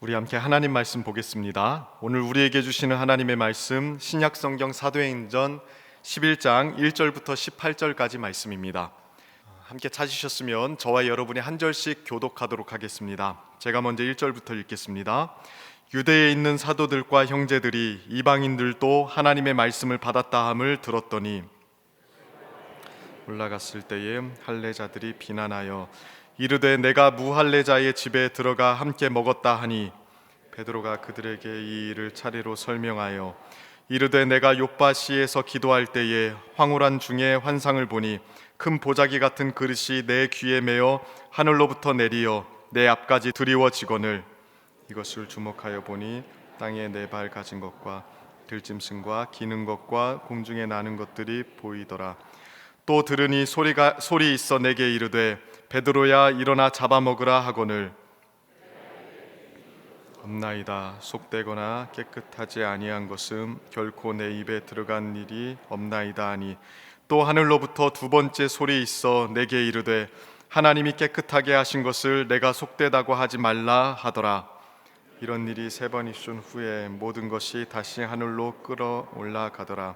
우리 함께 하나님 말씀 보겠습니다. 오늘 우리에게 주시는 하나님의 말씀 신약성경 사도행전 11장 1절부터 18절까지 말씀입니다. 함께 찾으셨으면 저와 여러분이 한 절씩 교독하도록 하겠습니다. 제가 먼저 1절부터 읽겠습니다. 유대에 있는 사도들과 형제들이 이방인들도 하나님의 말씀을 받았다 함을 들었더니 올라갔을 때에 할례자들이 비난하여 이르되 내가 무할례자의 집에 들어가 함께 먹었다 하니 베드로가 그들에게 이 일을 차례로 설명하여 이르되 내가 욥바시에서 기도할 때에 황홀한 중에 환상을 보니 큰 보자기 같은 그릇이 내 귀에 매어 하늘로부터 내리어 내 앞까지 드리워지거늘 이것을 주목하여 보니 땅에 네 발 가진 것과 들짐승과 기는 것과 공중에 나는 것들이 보이더라. 또 들으니 소리 있어 내게 이르되 베드로야 일어나 잡아먹으라 하거늘 없나이다. 속되거나 깨끗하지 아니한 것은 결코 내 입에 들어간 일이 없나이다 하니 또 하늘로부터 두 번째 소리 있어 내게 이르되 하나님이 깨끗하게 하신 것을 내가 속되다고 하지 말라 하더라. 이런 일이 세 번 있은 후에 모든 것이 다시 하늘로 끌어올라 가더라.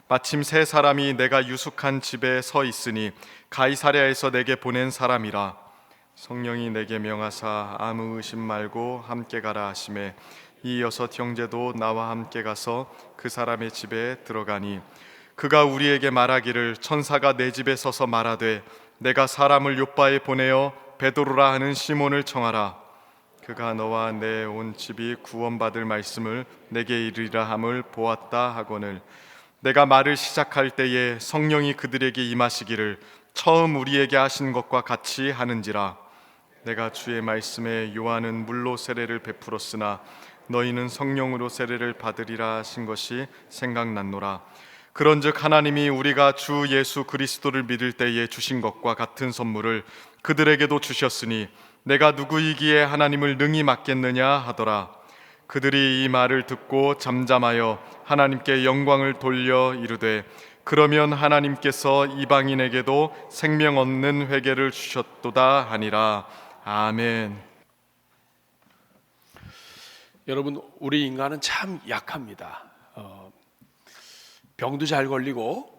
마침 세 사람이 내가 유숙한 집에 서 있으니 가이사랴에서 내게 보낸 사람이라. 성령이 내게 명하사 아무 의심 말고 함께 가라 하시매 이 여섯 형제도 나와 함께 가서 그 사람의 집에 들어가니 그가 우리에게 말하기를 천사가 내 집에 서서 말하되 내가 사람을 요바에 보내어 베드로라 하는 시몬을 청하라. 그가 너와 내 온 집이 구원받을 말씀을 내게 이르리라 함을 보았다 하거늘 내가 말을 시작할 때에 성령이 그들에게 임하시기를 처음 우리에게 하신 것과 같이 하는지라. 내가 주의 말씀에 요한은 물로 세례를 베풀었으나 너희는 성령으로 세례를 받으리라 하신 것이 생각났노라. 그런즉 하나님이 우리가 주 예수 그리스도를 믿을 때에 주신 것과 같은 선물을 그들에게도 주셨으니 내가 누구이기에 하나님을 능히 맡겠느냐 하더라. 그들이 이 말을 듣고 잠잠하여 하나님께 영광을 돌려 이르되 그러면 하나님께서 이방인에게도 생명 얻는 회개를 주셨도다 하니라. 아멘. 여러분, 우리 인간은 참 약합니다. 병도 잘 걸리고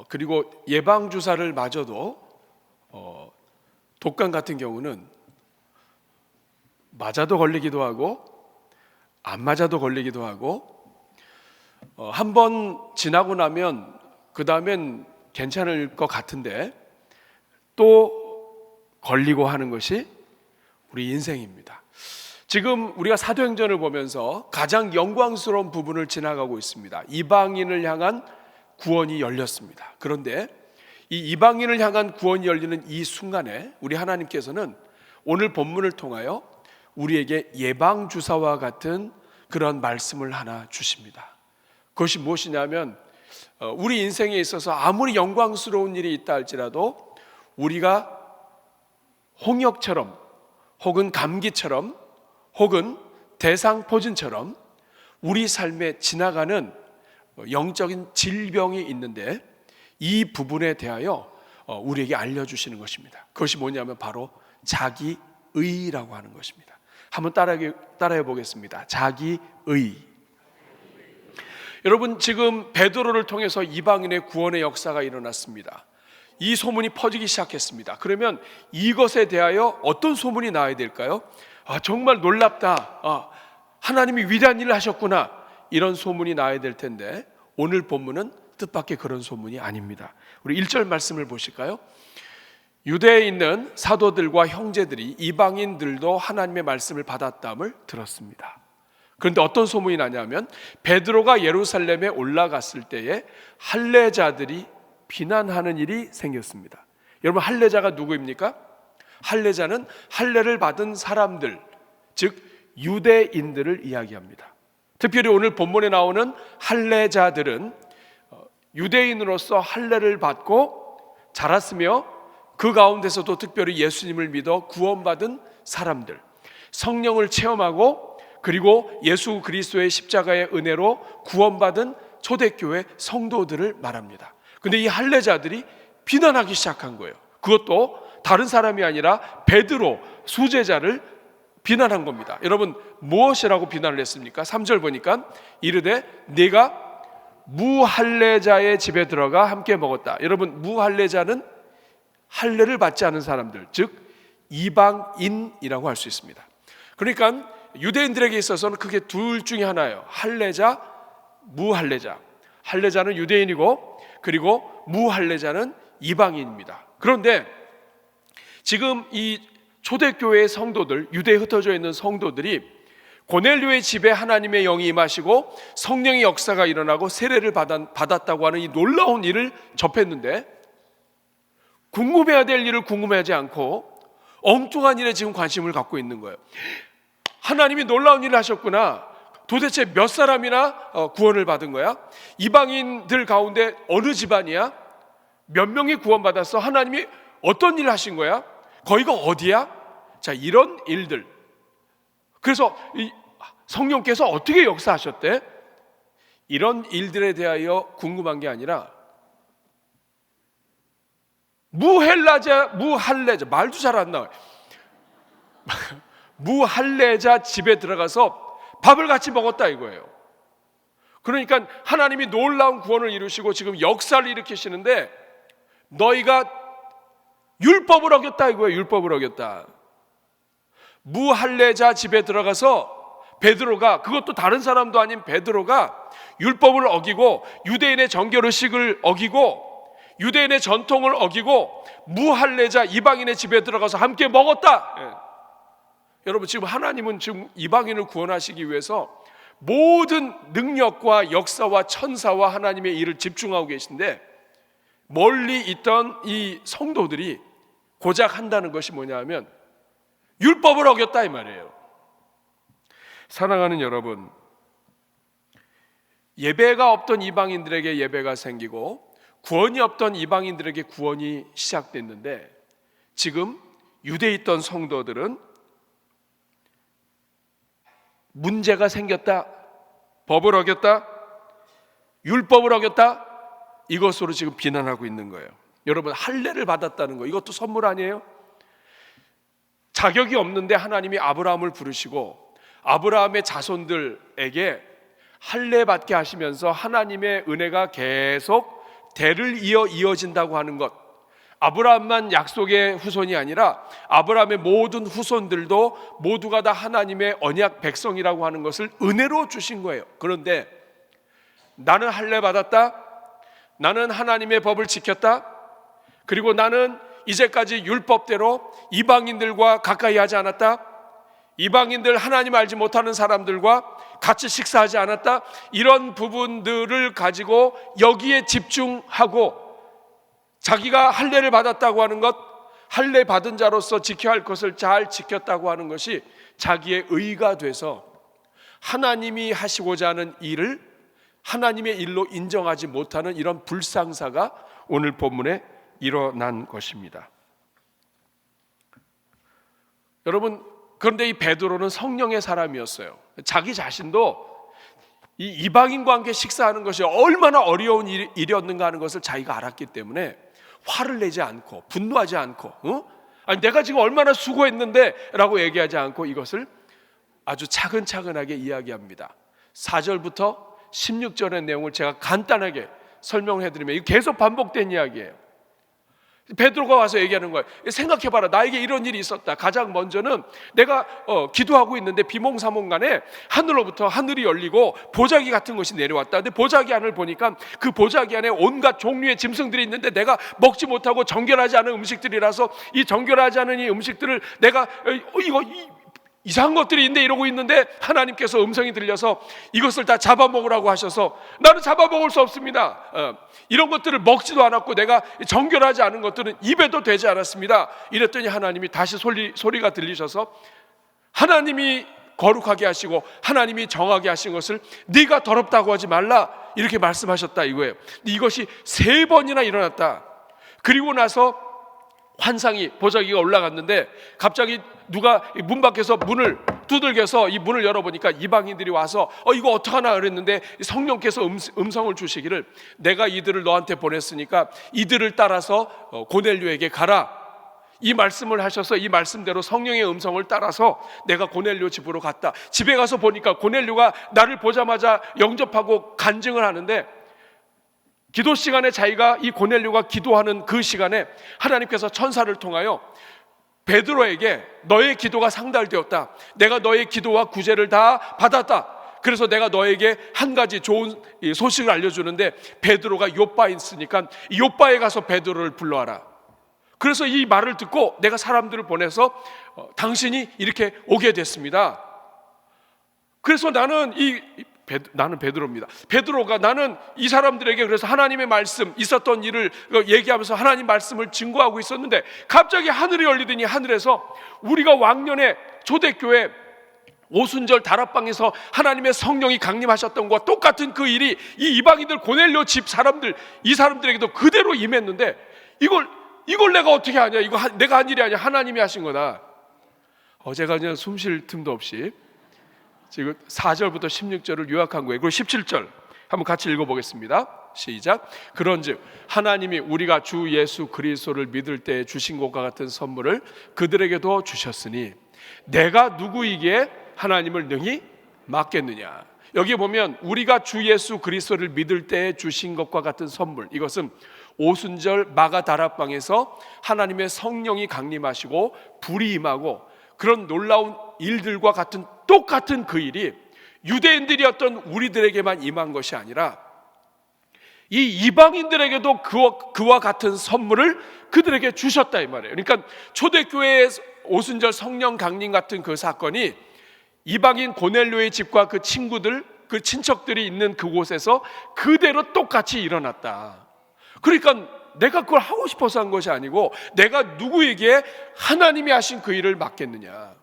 그리고 예방 주사를 맞아도 독감 같은 경우는 맞아도 걸리기도 하고 안 맞아도 걸리기도 하고 한 번 지나고 나면 그 다음엔 괜찮을 것 같은데 또 걸리고 하는 것이 우리 인생입니다. 지금 우리가 사도행전을 보면서 가장 영광스러운 부분을 지나가고 있습니다. 이방인을 향한 구원이 열렸습니다. 그런데 이 이방인을 향한 구원이 열리는 이 순간에 우리 하나님께서는 오늘 본문을 통하여 우리에게 예방주사와 같은 그런 말씀을 하나 주십니다. 그것이 무엇이냐면 우리 인생에 있어서 아무리 영광스러운 일이 있다 할지라도 우리가 홍역처럼 혹은 감기처럼 혹은 대상포진처럼 우리 삶에 지나가는 영적인 질병이 있는데 이 부분에 대하여 우리에게 알려주시는 것입니다. 그것이 뭐냐면 바로 자기의라고 하는 것입니다. 한번 따라해 보겠습니다. 자기의. 여러분, 지금 베드로를 통해서 이방인의 구원의 역사가 일어났습니다. 이 소문이 퍼지기 시작했습니다. 그러면 이것에 대하여 어떤 소문이 나야 될까요? 정말 놀랍다. 하나님이 위대한 일을 하셨구나. 이런 소문이 나야 될 텐데 오늘 본문은 뜻밖의 그런 소문이 아닙니다. 우리 1절 말씀을 보실까요? 유대에 있는 사도들과 형제들이 이방인들도 하나님의 말씀을 받았다함을 들었습니다. 그런데 어떤 소문이 나냐면 베드로가 예루살렘에 올라갔을 때에 할례자들이 비난하는 일이 생겼습니다. 여러분, 할례자가 누구입니까? 할례자는 할례를 받은 사람들, 즉 유대인들을 이야기합니다. 특별히 오늘 본문에 나오는 할례자들은 유대인으로서 할례를 받고 자랐으며 그 가운데서도 특별히 예수님을 믿어 구원받은 사람들, 성령을 체험하고 그리고 예수 그리스도의 십자가의 은혜로 구원받은 초대교회 성도들을 말합니다. 근데 이 할례자들이 비난하기 시작한 거예요. 그것도 다른 사람이 아니라 베드로 수제자를 비난한 겁니다. 여러분, 무엇이라고 비난을 했습니까? 3절 보니까 이르되 네가 무할례자의 집에 들어가 함께 먹었다. 여러분, 무할례자는 할례를 받지 않은 사람들, 즉 이방인이라고 할 수 있습니다. 그러니까 유대인들에게 있어서는 그게 둘 중에 하나예요. 할례자, 무할례자. 할례자는 유대인이고, 그리고 무할례자는 이방인입니다. 그런데 지금 이 초대교회의 성도들, 유대에 흩어져 있는 성도들이 고넬료의 집에 하나님의 영이 임하시고 성령의 역사가 일어나고 세례를 받았다고 하는 이 놀라운 일을 접했는데, 궁금해야 될 일을 궁금해하지 않고 엉뚱한 일에 지금 관심을 갖고 있는 거예요. 하나님이 놀라운 일을 하셨구나. 도대체 몇 사람이나 구원을 받은 거야? 이방인들 가운데 어느 집안이야? 몇 명이 구원받았어? 하나님이 어떤 일을 하신 거야? 거기가 어디야? 자, 이런 일들. 그래서 성령께서 어떻게 역사하셨대? 이런 일들에 대하여 궁금한 게 아니라 무할례자, 말도 잘 안 나와요. 무할례자 집에 들어가서 밥을 같이 먹었다 이거예요. 그러니까 하나님이 놀라운 구원을 이루시고 지금 역사를 일으키시는데 너희가 율법을 어겼다 이거예요. 율법을 어겼다. 무할례자 집에 들어가서 베드로가, 그것도 다른 사람도 아닌 베드로가 율법을 어기고 유대인의 정결의식을 어기고 유대인의 전통을 어기고 무할례자 이방인의 집에 들어가서 함께 먹었다. 여러분, 지금 하나님은 지금 이방인을 구원하시기 위해서 모든 능력과 역사와 천사와 하나님의 일을 집중하고 계신데, 멀리 있던 이 성도들이 고작 한다는 것이 뭐냐 하면 율법을 어겼다 이 말이에요. 사랑하는 여러분, 예배가 없던 이방인들에게 예배가 생기고 구원이 없던 이방인들에게 구원이 시작됐는데, 지금 유대에 있던 성도들은 문제가 생겼다, 법을 어겼다, 율법을 어겼다, 이것으로 지금 비난하고 있는 거예요. 여러분, 할례를 받았다는 거, 이것도 선물 아니에요? 자격이 없는데 하나님이 아브라함을 부르시고 아브라함의 자손들에게 할례 받게 하시면서 하나님의 은혜가 계속 대를 이어진다고 하는 것, 아브라함만 약속의 후손이 아니라 아브라함의 모든 후손들도 모두가 다 하나님의 언약 백성이라고 하는 것을 은혜로 주신 거예요. 그런데 나는 할례 받았다, 나는 하나님의 법을 지켰다, 그리고 나는 이제까지 율법대로 이방인들과 가까이 하지 않았다, 이방인들 하나님 알지 못하는 사람들과 같이 식사하지 않았다, 이런 부분들을 가지고 여기에 집중하고 자기가 할례를 받았다고 하는 것, 할례 받은 자로서 지켜야 할 것을 잘 지켰다고 하는 것이 자기의 의가 돼서 하나님이 하시고자 하는 일을 하나님의 일로 인정하지 못하는 이런 불상사가 오늘 본문에 일어난 것입니다. 여러분, 그런데 이 베드로는 성령의 사람이었어요. 자기 자신도 이 이방인과 함께 식사하는 것이 얼마나 어려운 일이었는가 하는 것을 자기가 알았기 때문에 화를 내지 않고 분노하지 않고 아니 내가 지금 얼마나 수고했는데 라고 얘기하지 않고 이것을 아주 차근차근하게 이야기합니다. 4절부터 16절의 내용을 제가 간단하게 설명해드리면 이거 계속 반복된 이야기예요. 베드로가 와서 얘기하는 거예요. 생각해봐라, 나에게 이런 일이 있었다. 가장 먼저는 내가 기도하고 있는데 비몽사몽간에 하늘로부터 하늘이 열리고 보자기 같은 것이 내려왔다. 근데 보자기 안을 보니까 그 보자기 안에 온갖 종류의 짐승들이 있는데 내가 먹지 못하고 정결하지 않은 음식들이라서 이 정결하지 않은 이 음식들을 내가 이거 이상한 것들이 있는데 이러고 있는데 하나님께서 음성이 들려서 이것을 다 잡아먹으라고 하셔서 나는 잡아먹을 수 없습니다. 이런 것들을 먹지도 않았고 내가 정결하지 않은 것들은 입에도 되지 않았습니다. 이랬더니 하나님이 다시 소리가 들리셔서 하나님이 거룩하게 하시고 하나님이 정하게 하신 것을 네가 더럽다고 하지 말라 이렇게 말씀하셨다 이거예요. 이것이 3번이나 일어났다. 그리고 나서 환상이 보자기가 올라갔는데 갑자기 누가 문 밖에서 문을 두들겨서 이 문을 열어보니까 이방인들이 와서 이거 어떡하나 그랬는데 성령께서 음성을 주시기를 내가 이들을 너한테 보냈으니까 이들을 따라서 고넬료에게 가라. 이 말씀을 하셔서 이 말씀대로 성령의 음성을 따라서 내가 고넬료 집으로 갔다. 집에 가서 보니까 고넬료가 나를 보자마자 영접하고 간증을 하는데, 기도 시간에 자기가 이 고넬료가 기도하는 그 시간에 하나님께서 천사를 통하여 베드로에게 너의 기도가 상달되었다. 내가 너의 기도와 구제를 다 받았다. 그래서 내가 너에게 한 가지 좋은 소식을 알려주는데, 베드로가 요바에 있으니까 요바에 가서 베드로를 불러와라. 그래서 이 말을 듣고 내가 사람들을 보내서 당신이 이렇게 오게 됐습니다. 그래서 나는 베드로입니다. 베드로가 나는 이 사람들에게 그래서 하나님의 말씀, 있었던 일을 얘기하면서 하나님 말씀을 증거하고 있었는데, 갑자기 하늘이 열리더니 하늘에서 우리가 왕년에 초대교회 오순절 다락방에서 하나님의 성령이 강림하셨던 것과 똑같은 그 일이 이 이방인들 고넬료 집 사람들, 이 사람들에게도 그대로 임했는데, 이걸 내가 어떻게 하냐? 이거 내가 한 일이 아니야. 하나님이 하신 거다. 제가 그냥 숨 쉴 틈도 없이 지금 4절부터 16절을 요약한 거예요. 그리고 17절 한번 같이 읽어보겠습니다. 시작. 그런즉 하나님이 우리가 주 예수 그리스도를 믿을 때 주신 것과 같은 선물을 그들에게도 주셨으니 내가 누구이기에 하나님을 능히 막겠느냐. 여기 보면 우리가 주 예수 그리스도를 믿을 때 주신 것과 같은 선물, 이것은 오순절 마가 다락방에서 하나님의 성령이 강림하시고 불이 임하고 그런 놀라운 일들과 같은 똑같은 그 일이 유대인들이었던 우리들에게만 임한 것이 아니라 이 이방인들에게도 그와 같은 선물을 그들에게 주셨다 이 말이에요. 그러니까 초대교회의 오순절 성령 강림 같은 그 사건이 이방인 고넬료의 집과 그 친구들, 그 친척들이 있는 그곳에서 그대로 똑같이 일어났다. 그러니까 내가 그걸 하고 싶어서 한 것이 아니고 내가 누구에게 하나님이 하신 그 일을 맡겠느냐.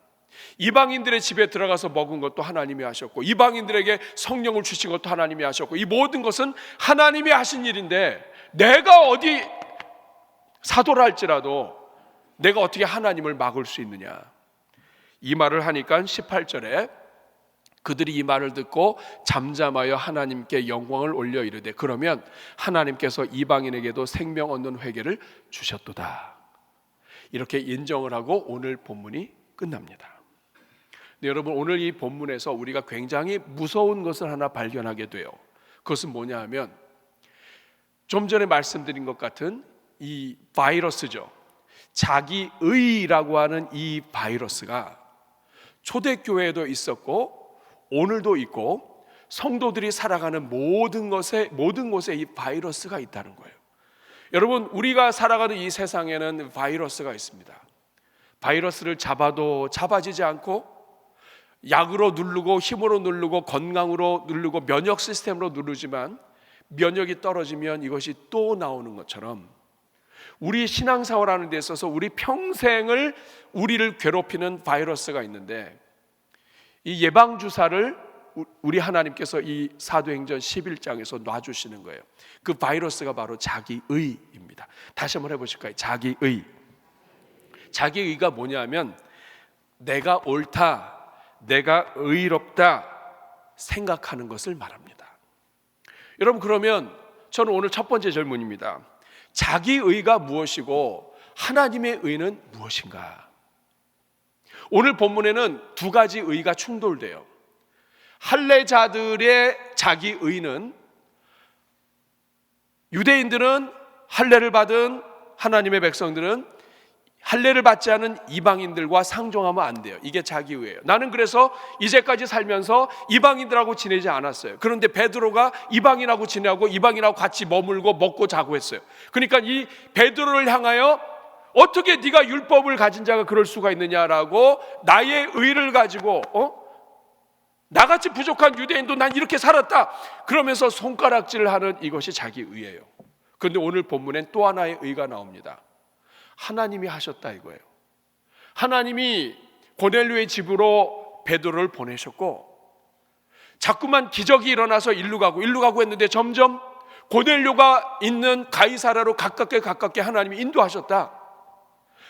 이방인들의 집에 들어가서 먹은 것도 하나님이 하셨고 이방인들에게 성령을 주신 것도 하나님이 하셨고 이 모든 것은 하나님이 하신 일인데 내가 어디 사도라 할지라도 내가 어떻게 하나님을 막을 수 있느냐. 이 말을 하니까 18절에 그들이 이 말을 듣고 잠잠하여 하나님께 영광을 올려 이르되 그러면 하나님께서 이방인에게도 생명 얻는 회개를 주셨도다. 이렇게 인정을 하고 오늘 본문이 끝납니다. 네, 여러분 오늘 이 본문에서 우리가 굉장히 무서운 것을 하나 발견하게 돼요. 그것은 뭐냐 하면 좀 전에 말씀드린 것 같은 이 바이러스죠. 자기의라고 하는 이 바이러스가 초대교회에도 있었고 오늘도 있고 성도들이 살아가는 모든 곳에 이 바이러스가 있다는 거예요. 여러분 우리가 살아가는 이 세상에는 바이러스가 있습니다. 바이러스를 잡아도 잡아지지 않고 약으로 누르고 힘으로 누르고 건강으로 누르고 면역 시스템으로 누르지만 면역이 떨어지면 이것이 또 나오는 것처럼 우리 신앙생활하는 데 있어서 우리 평생을 우리를 괴롭히는 바이러스가 있는데 이 예방주사를 우리 하나님께서 이 사도행전 11장에서 놔주시는 거예요. 그 바이러스가 바로 자기의입니다. 다시 한번 해보실까요? 자기의. 자기의가 뭐냐면 내가 옳다, 내가 의롭다 생각하는 것을 말합니다. 여러분 그러면 저는 오늘 첫 번째 질문입니다. 자기의가 무엇이고 하나님의 의는 무엇인가? 오늘 본문에는 두 가지 의가 충돌돼요. 할례자들의 자기의는 유대인들은 할례를 받은 하나님의 백성들은 할례를 받지 않은 이방인들과 상종하면 안 돼요. 이게 자기의예요. 나는 그래서 이제까지 살면서 이방인들하고 지내지 않았어요. 그런데 베드로가 이방인하고 지내고 이방인하고 같이 머물고 먹고 자고 했어요. 그러니까 이 베드로를 향하여 어떻게 네가 율법을 가진 자가 그럴 수가 있느냐라고 나의 의를 가지고 나같이 부족한 유대인도 난 이렇게 살았다 그러면서 손가락질을 하는 이것이 자기의예요. 그런데 오늘 본문엔 또 하나의 의가 나옵니다. 하나님이 하셨다 이거예요. 하나님이 고넬료의 집으로 베드로를 보내셨고 자꾸만 기적이 일어나서 일로 가고 했는데 점점 고넬료가 있는 가이사랴로 가깝게 하나님이 인도하셨다.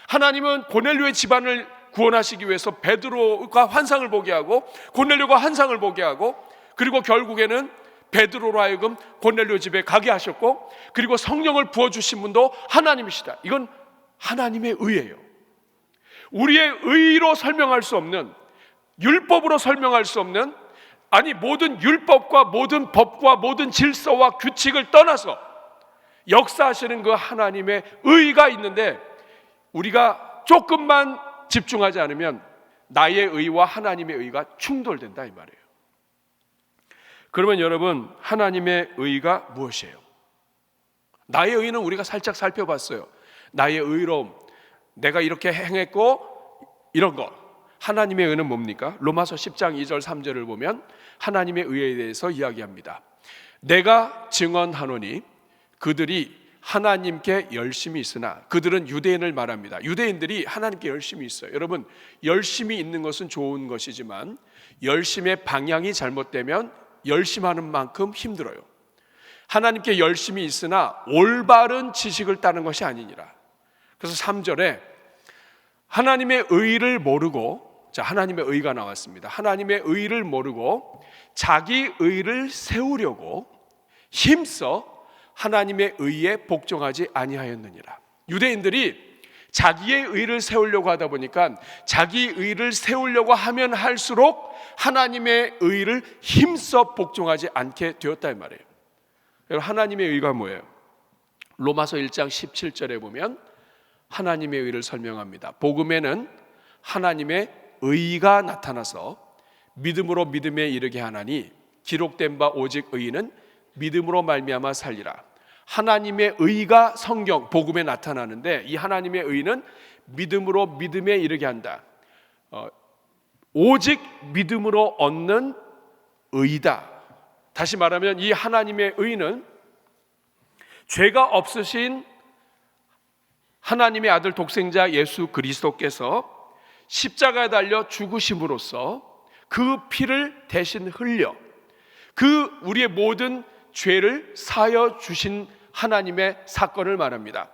하나님은 고넬료의 집안을 구원하시기 위해서 베드로가 환상을 보게 하고 고넬료가 환상을 보게 하고 그리고 결국에는 베드로로 하여금 고넬료 집에 가게 하셨고 그리고 성령을 부어주신 분도 하나님이시다. 이건 하나님의 의예요. 우리의 의로 설명할 수 없는, 율법으로 설명할 수 없는, 아니 모든 율법과 모든 법과 모든 질서와 규칙을 떠나서 역사하시는 그 하나님의 의가 있는데, 우리가 조금만 집중하지 않으면 나의 의와 하나님의 의가 충돌된다 이 말이에요. 그러면 여러분, 하나님의 의가 무엇이에요? 나의 의는 우리가 살짝 살펴봤어요. 나의 의로움, 내가 이렇게 행했고 이런 거. 하나님의 의는 뭡니까? 로마서 10장 2절 3절을 보면 하나님의 의에 대해서 이야기합니다. 내가 증언하노니 그들이 하나님께 열심히 있으나, 그들은 유대인을 말합니다. 유대인들이 하나님께 열심히 있어요. 여러분, 열심히 있는 것은 좋은 것이지만 열심의 방향이 잘못되면 열심하는 만큼 힘들어요. 하나님께 열심히 있으나 올바른 지식을 따는 것이 아니니라. 그래서 3절에 하나님의 의를 모르고, 자, 하나님의 의가 나왔습니다. 하나님의 의를 모르고 자기 의를 세우려고 힘써 하나님의 의에 복종하지 아니하였느니라. 유대인들이 자기의 의를 세우려고 하다 보니까 자기 의를 세우려고 하면 할수록 하나님의 의를 힘써 복종하지 않게 되었다 이 말이에요. 여러분, 하나님의 의가 뭐예요? 로마서 1장 17절에 보면 하나님의 의를 설명합니다. 복음에는 하나님의 의가 나타나서 믿음으로 믿음에 이르게 하나니 기록된 바 오직 의인은 믿음으로 말미암아 살리라. 하나님의 의가 성경 복음에 나타나는데, 이 하나님의 의는 믿음으로 믿음에 이르게 한다. 오직 믿음으로 얻는 의다. 다시 말하면 이 하나님의 의는 죄가 없으신 하나님의 아들 독생자 예수 그리스도께서 십자가에 달려 죽으심으로써 그 피를 대신 흘려 그 우리의 모든 죄를 사하여 주신 하나님의 사건을 말합니다.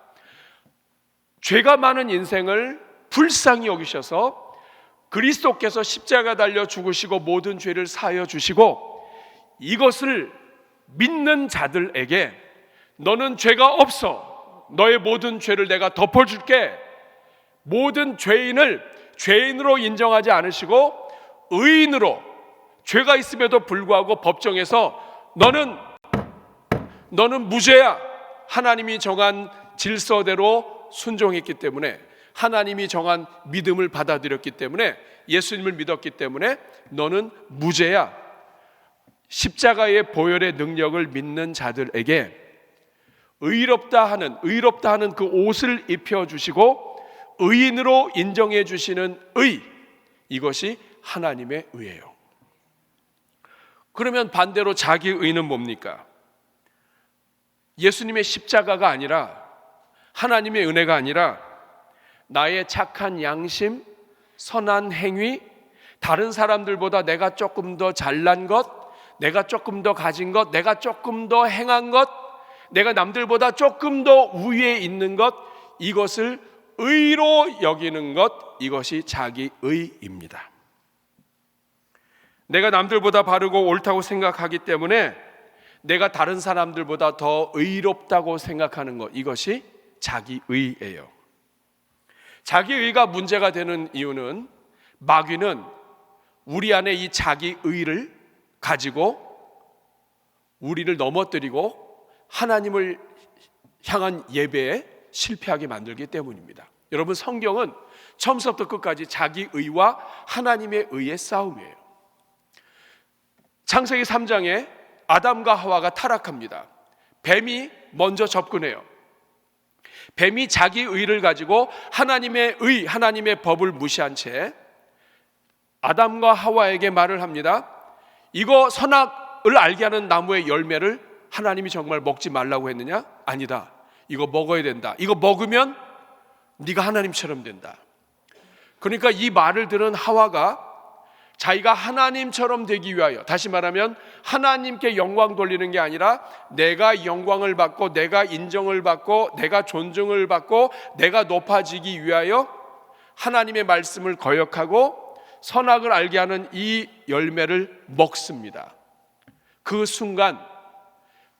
죄가 많은 인생을 불쌍히 여기셔서 그리스도께서 십자가에 달려 죽으시고 모든 죄를 사하여 주시고, 이것을 믿는 자들에게 너는 죄가 없어, 너의 모든 죄를 내가 덮어줄게, 모든 죄인을 죄인으로 인정하지 않으시고 의인으로, 죄가 있음에도 불구하고 법정에서 너는 무죄야, 하나님이 정한 질서대로 순종했기 때문에, 하나님이 정한 믿음을 받아들였기 때문에, 예수님을 믿었기 때문에 너는 무죄야. 십자가의 보혈의 능력을 믿는 자들에게 의롭다 하는 그 옷을 입혀주시고 의인으로 인정해 주시는 의, 이것이 하나님의 의예요. 그러면 반대로 자기 의는 뭡니까? 예수님의 십자가가 아니라, 하나님의 은혜가 아니라 나의 착한 양심, 선한 행위, 다른 사람들보다 내가 조금 더 잘난 것, 내가 조금 더 가진 것, 내가 조금 더 행한 것, 내가 남들보다 조금 더 우위에 있는 것, 이것을 의로 여기는 것, 이것이 자기 의입니다. 내가 남들보다 바르고 옳다고 생각하기 때문에 내가 다른 사람들보다 더 의롭다고 생각하는 것, 이것이 자기 의예요. 자기 의가 문제가 되는 이유는 마귀는 우리 안에 이 자기 의를 가지고 우리를 넘어뜨리고 하나님을 향한 예배에 실패하게 만들기 때문입니다. 여러분, 성경은 처음부터 끝까지 자기 의와 하나님의 의의 싸움이에요. 창세기 3장에 아담과 하와가 타락합니다. 뱀이 먼저 접근해요. 뱀이 자기 의를 가지고 하나님의 의, 하나님의 법을 무시한 채 아담과 하와에게 말을 합니다. 이거 선악을 알게 하는 나무의 열매를 하나님이 정말 먹지 말라고 했느냐? 아니다. 이거 먹어야 된다. 이거 먹으면 네가 하나님처럼 된다. 그러니까 이 말을 들은 하와가 자기가 하나님처럼 되기 위하여, 다시 말하면 하나님께 영광 돌리는 게 아니라 내가 영광을 받고 내가 인정을 받고 내가 존중을 받고 내가 높아지기 위하여 하나님의 말씀을 거역하고 선악을 알게 하는 이 열매를 먹습니다. 그 순간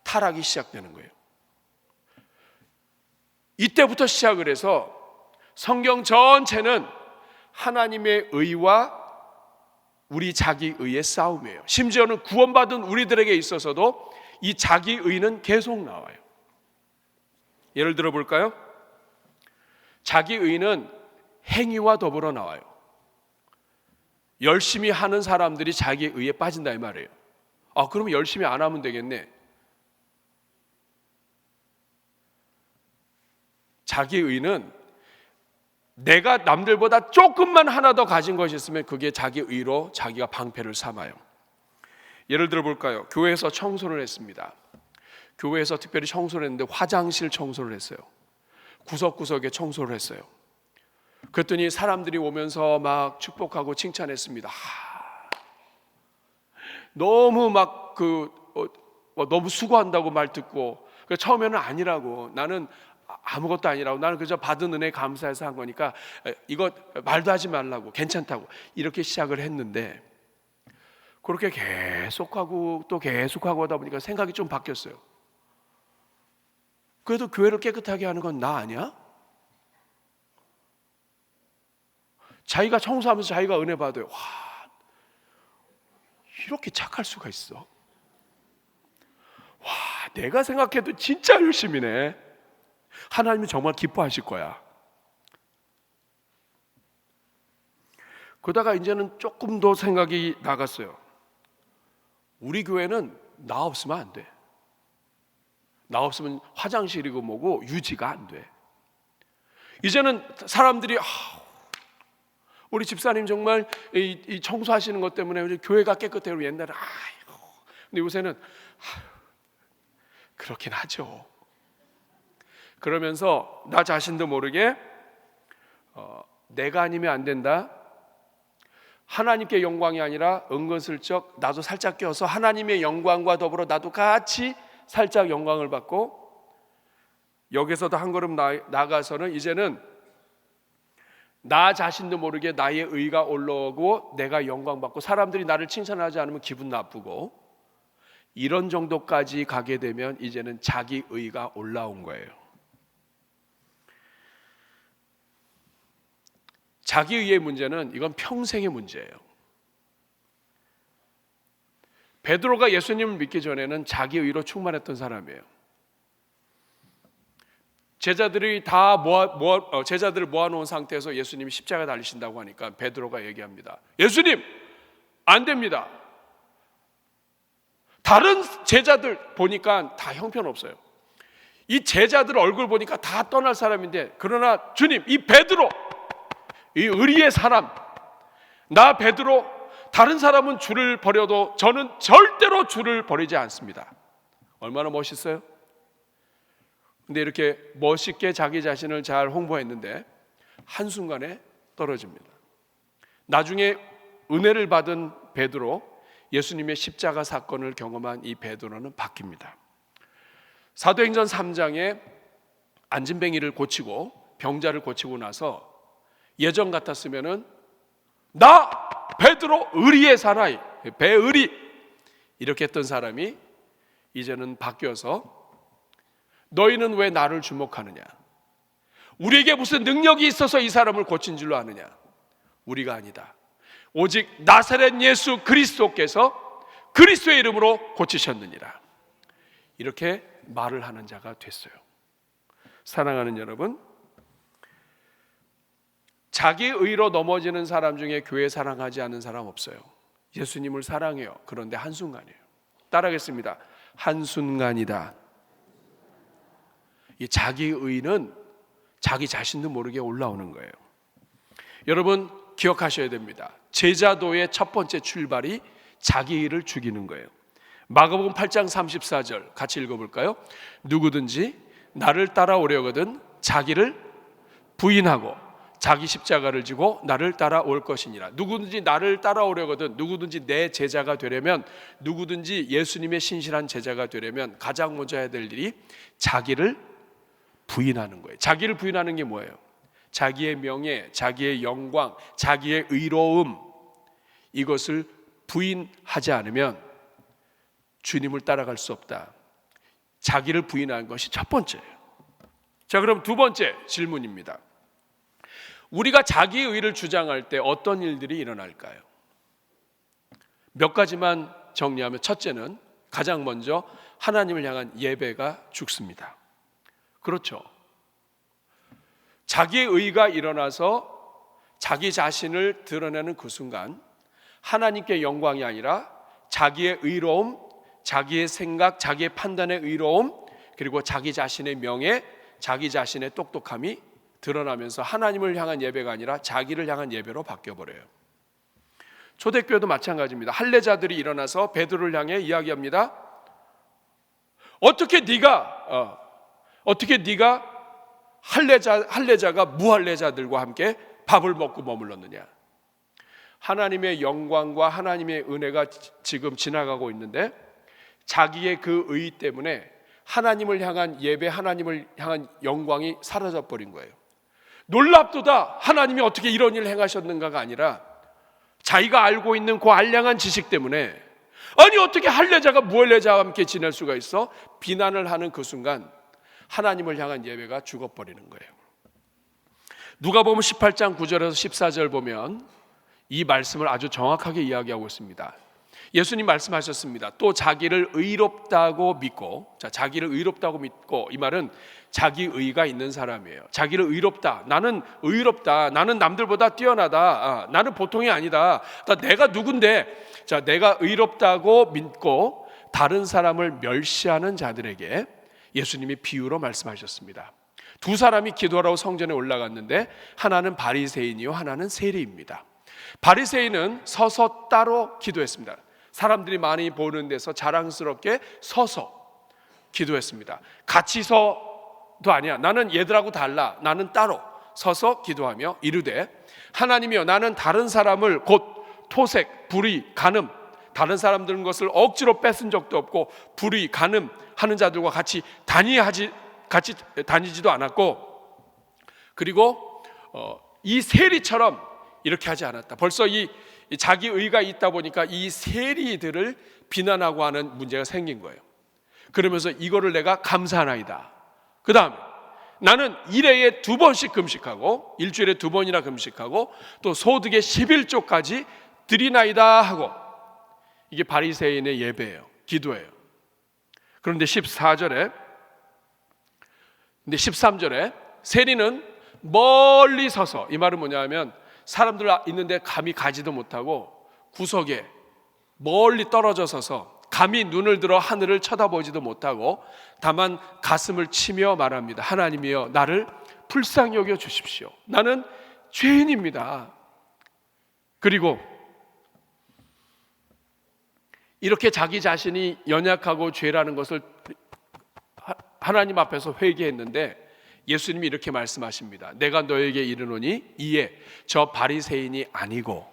타락이 시작되는 거예요. 이때부터 시작을 해서 성경 전체는 하나님의 의와 우리 자기 의의 싸움이에요. 심지어는 구원받은 우리들에게 있어서도 이 자기 의는 계속 나와요. 예를 들어 볼까요? 자기 의는 행위와 더불어 나와요. 열심히 하는 사람들이 자기 의에 빠진다 이 말이에요. 그러면 열심히 안 하면 되겠네. 자기 의는 내가 남들보다 조금만 하나 더 가진 것이 있으면 그게 자기 의로 자기가 방패를 삼아요. 예를 들어 볼까요? 교회에서 청소를 했습니다. 교회에서 특별히 청소를 했는데 화장실 청소를 했어요. 구석구석에 청소를 했어요. 그랬더니 사람들이 오면서 막 축복하고 칭찬했습니다. 너무 막 너무 수고한다고 말 듣고, 처음에는 아니라고, 나는 아무것도 아니라고, 나는 그저 받은 은혜 감사해서 한 거니까 이거 말도 하지 말라고, 괜찮다고 이렇게 시작을 했는데, 그렇게 계속하고 또 계속하고 하다 보니까 생각이 좀 바뀌었어요. 그래도 교회를 깨끗하게 하는 건 나 아니야? 자기가 청소하면서 자기가 은혜 받아요. 와, 이렇게 착할 수가 있어. 와, 내가 생각해도 진짜 열심히네. 하나님이 정말 기뻐하실 거야. 그러다가 이제는 조금 더 생각이 나갔어요. 우리 교회는 나 없으면 안 돼. 나 없으면 화장실이고 뭐고 유지가 안 돼. 이제는 사람들이 우리 집사님 정말 이 청소하시는 것 때문에 우리 교회가 깨끗해요. 옛날에 근데 요새는 그렇긴 하죠. 그러면서 나 자신도 모르게 내가 아니면 안 된다. 하나님께 영광이 아니라 은근슬쩍 나도 살짝 껴서 하나님의 영광과 더불어 나도 같이 살짝 영광을 받고, 여기서도 한 걸음 나가서는 이제는 나 자신도 모르게 나의 의가 올라오고 내가 영광받고 사람들이 나를 칭찬하지 않으면 기분 나쁘고, 이런 정도까지 가게 되면 이제는 자기 의가 올라온 거예요. 자기 의의 문제는 이건 평생의 문제예요. 베드로가 예수님을 믿기 전에는 자기 의로 충만했던 사람이에요. 제자들이 다 제자들을 모아놓은 상태에서 예수님이 십자가 달리신다고 하니까 베드로가 얘기합니다. 예수님, 안 됩니다. 다른 제자들 보니까 다 형편없어요. 이 제자들 얼굴 보니까 다 떠날 사람인데, 그러나 주님, 이 베드로, 이 의리의 사람, 나 베드로, 다른 사람은 주를 버려도 저는 절대로 주를 버리지 않습니다. 얼마나 멋있어요? 근데 이렇게 멋있게 자기 자신을 잘 홍보했는데 한순간에 떨어집니다. 나중에 은혜를 받은 베드로, 예수님의 십자가 사건을 경험한 이 베드로는 바뀝니다. 사도행전 3장에 안진뱅이를 고치고 병자를 고치고 나서 예전 같았으면은 나 베드로 의리의 사나이, 배의리 이렇게 했던 사람이 이제는 바뀌어서 너희는 왜 나를 주목하느냐? 우리에게 무슨 능력이 있어서 이 사람을 고친 줄로 아느냐? 우리가 아니다. 오직 나사렛 예수 그리스도께서 그리스도의 이름으로 고치셨느니라. 이렇게 말을 하는 자가 됐어요. 사랑하는 여러분, 자기 의로 넘어지는 사람 중에 교회 사랑하지 않는 사람 없어요. 예수님을 사랑해요. 그런데 한순간이에요. 따라하겠습니다. 한순간이다. 이 자기 의는 자기 자신도 모르게 올라오는 거예요. 여러분 기억하셔야 됩니다. 제자도의 첫 번째 출발이 자기 의를 죽이는 거예요. 마가복음 8장 34절 같이 읽어볼까요? 누구든지 나를 따라오려거든 자기를 부인하고 자기 십자가를 지고 나를 따라올 것이니라. 누구든지 나를 따라오려거든, 누구든지 내 제자가 되려면, 누구든지 예수님의 신실한 제자가 되려면 가장 먼저 해야 될 일이 자기를 부인하는 거예요. 자기를 부인하는 게 뭐예요? 자기의 명예, 자기의 영광, 자기의 의로움, 이것을 부인하지 않으면 주님을 따라갈 수 없다. 자기를 부인하는 것이 첫 번째예요. 자, 그럼 두 번째 질문입니다. 우리가 자기 의를 주장할 때 어떤 일들이 일어날까요? 몇 가지만 정리하면, 첫째는 가장 먼저 하나님을 향한 예배가 죽습니다. 그렇죠. 자기의 의가 일어나서 자기 자신을 드러내는 그 순간 하나님께 영광이 아니라 자기의 의로움, 자기의 생각, 자기의 판단의 의로움, 그리고 자기 자신의 명예, 자기 자신의 똑똑함이 드러나면서 하나님을 향한 예배가 아니라 자기를 향한 예배로 바뀌어버려요. 초대교회도 마찬가지입니다. 할례자들이 일어나서 베드로를 향해 이야기합니다. 어떻게 네가 할례자가 무할례자들과 함께 밥을 먹고 머물렀느냐? 하나님의 영광과 하나님의 은혜가 지금 지나가고 있는데 자기의 그 의 때문에 하나님을 향한 예배, 하나님을 향한 영광이 사라져 버린 거예요. 놀랍도다, 하나님이 어떻게 이런 일을 행하셨는가가 아니라 자기가 알고 있는 그 알량한 지식 때문에, 아니 어떻게 할례자가 무할례자와 함께 지낼 수가 있어? 비난을 하는 그 순간 하나님을 향한 예배가 죽어버리는 거예요. 누가복음 18장 9절에서 14절 보면 이 말씀을 아주 정확하게 이야기하고 있습니다. 예수님 말씀하셨습니다. 또 자기를 의롭다고 믿고, 자기를 의롭다고 믿고, 이 말은 자기 의가 있는 사람이에요. 자기를 의롭다, 나는 의롭다, 나는 남들보다 뛰어나다, 나는 보통이 아니다, 내가 누군데, 내가 의롭다고 믿고 다른 사람을 멸시하는 자들에게 예수님이 비유로 말씀하셨습니다. 두 사람이 기도하러 성전에 올라갔는데 하나는 바리새인이요 하나는 세리입니다. 바리새인은 서서 따로 기도했습니다. 사람들이 많이 보는 데서 자랑스럽게 서서 기도했습니다. 같이 서도 아니야, 나는 얘들하고 달라, 나는 따로 서서 기도하며 이르되, 하나님이여, 나는 다른 사람을 곧 토색, 불의, 간음, 다른 사람들은 것을 억지로 뺏은 적도 없고 불의, 간음 하는 자들과 같이 다니지도 않았고, 그리고 이 세리처럼 이렇게 하지 않았다. 벌써 이 자기 의가 있다 보니까 이 세리들을 비난하고 하는 문제가 생긴 거예요. 그러면서 이거를 내가 감사하나이다. 그 다음에 나는 일회에 2번씩 금식하고 일주일에 2번이나 금식하고 또 소득의 11조까지 드리나이다 하고, 이게 바리새인의 예배예요. 기도예요. 그런데 13절에 세리는 멀리 서서, 이 말은 뭐냐면 사람들 있는데 감히 가지도 못하고 구석에 멀리 떨어져 서서 감히 눈을 들어 하늘을 쳐다보지도 못하고 다만 가슴을 치며 말합니다. 하나님이여, 나를 불쌍히 여겨 주십시오. 나는 죄인입니다. 그리고 이렇게 자기 자신이 연약하고 죄라는 것을 하나님 앞에서 회개했는데 예수님이 이렇게 말씀하십니다. 내가 너에게 이르노니 이에 저 바리새인이 아니고